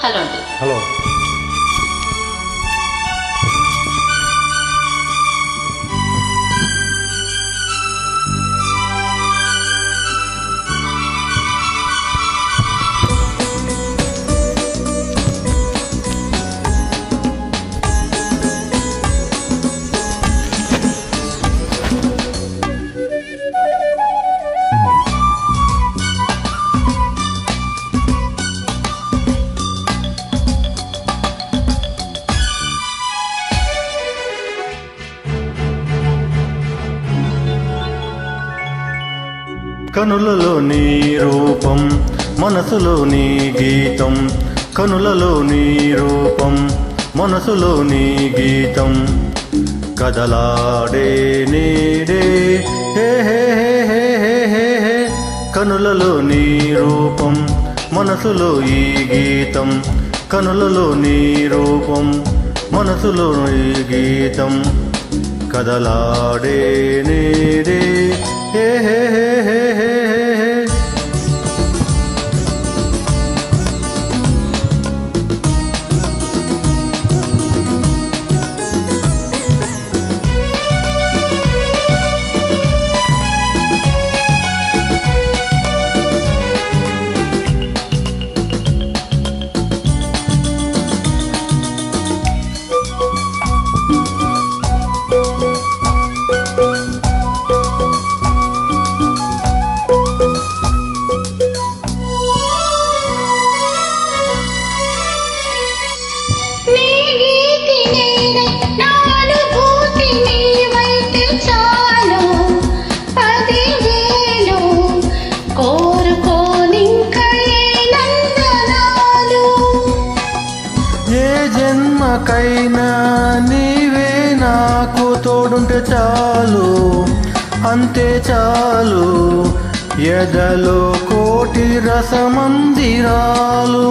Hello అండి. Hello. కనులలో నీ రూపం, మనసులో నీ గీతం. కనులలో నీ రూపం, మనసులో నీ గీతం. కదలాడే నీడే హే హే హే హే హే హే. కనులలో నీ రూపం, మనసులో ఈ గీతం. కనులలో నీ రూపం, మనసులో ఈ గీతం. కదలాడే నీడే హే హే హే హే హే హే. జన్మకైనా నీవే నాకు తోడుంటే చాలు, అంతే చాలు. ఎదలో కోటి రసమందిరాలు.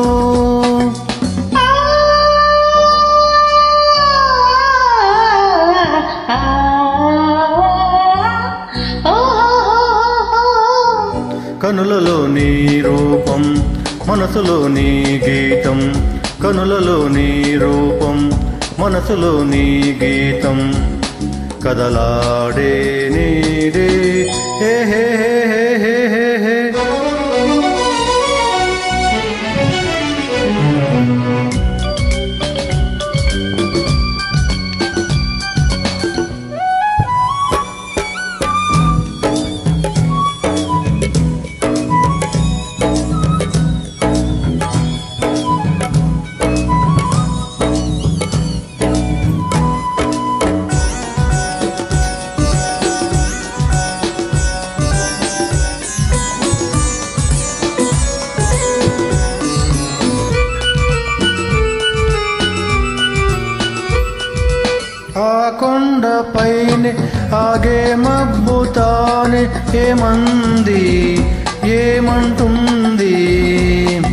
కనులలో నీ రూపం, మనసులో నీ గీతం. కనులలో నీ రూపం, మనసులో నీ గీతం. కదలాడే నీడే హే హే హే హే హే హే. ఆ కొండపైనే ఆగే మబ్బుతానే ఏమంది, ఏమంటుంది?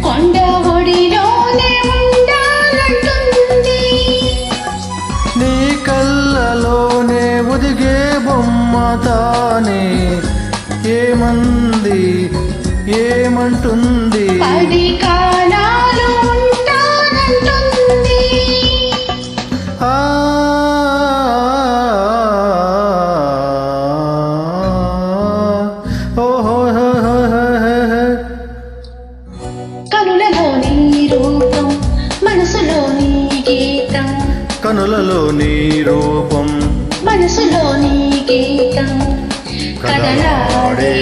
కొండ ఒడిలోనే ఉండాలంటుంది. నీ కళ్ళలోనే ఒదిగే బొమ్మ తానే ఏమంది, ఏమంటుంది? 10 కాలాలు ఉంటానంటుంది. కనులలో నీ రూపం, మనసులో నీ గీతం. కనులలో నీ రూపం, మనసులో నీ గీతం. కదలాడే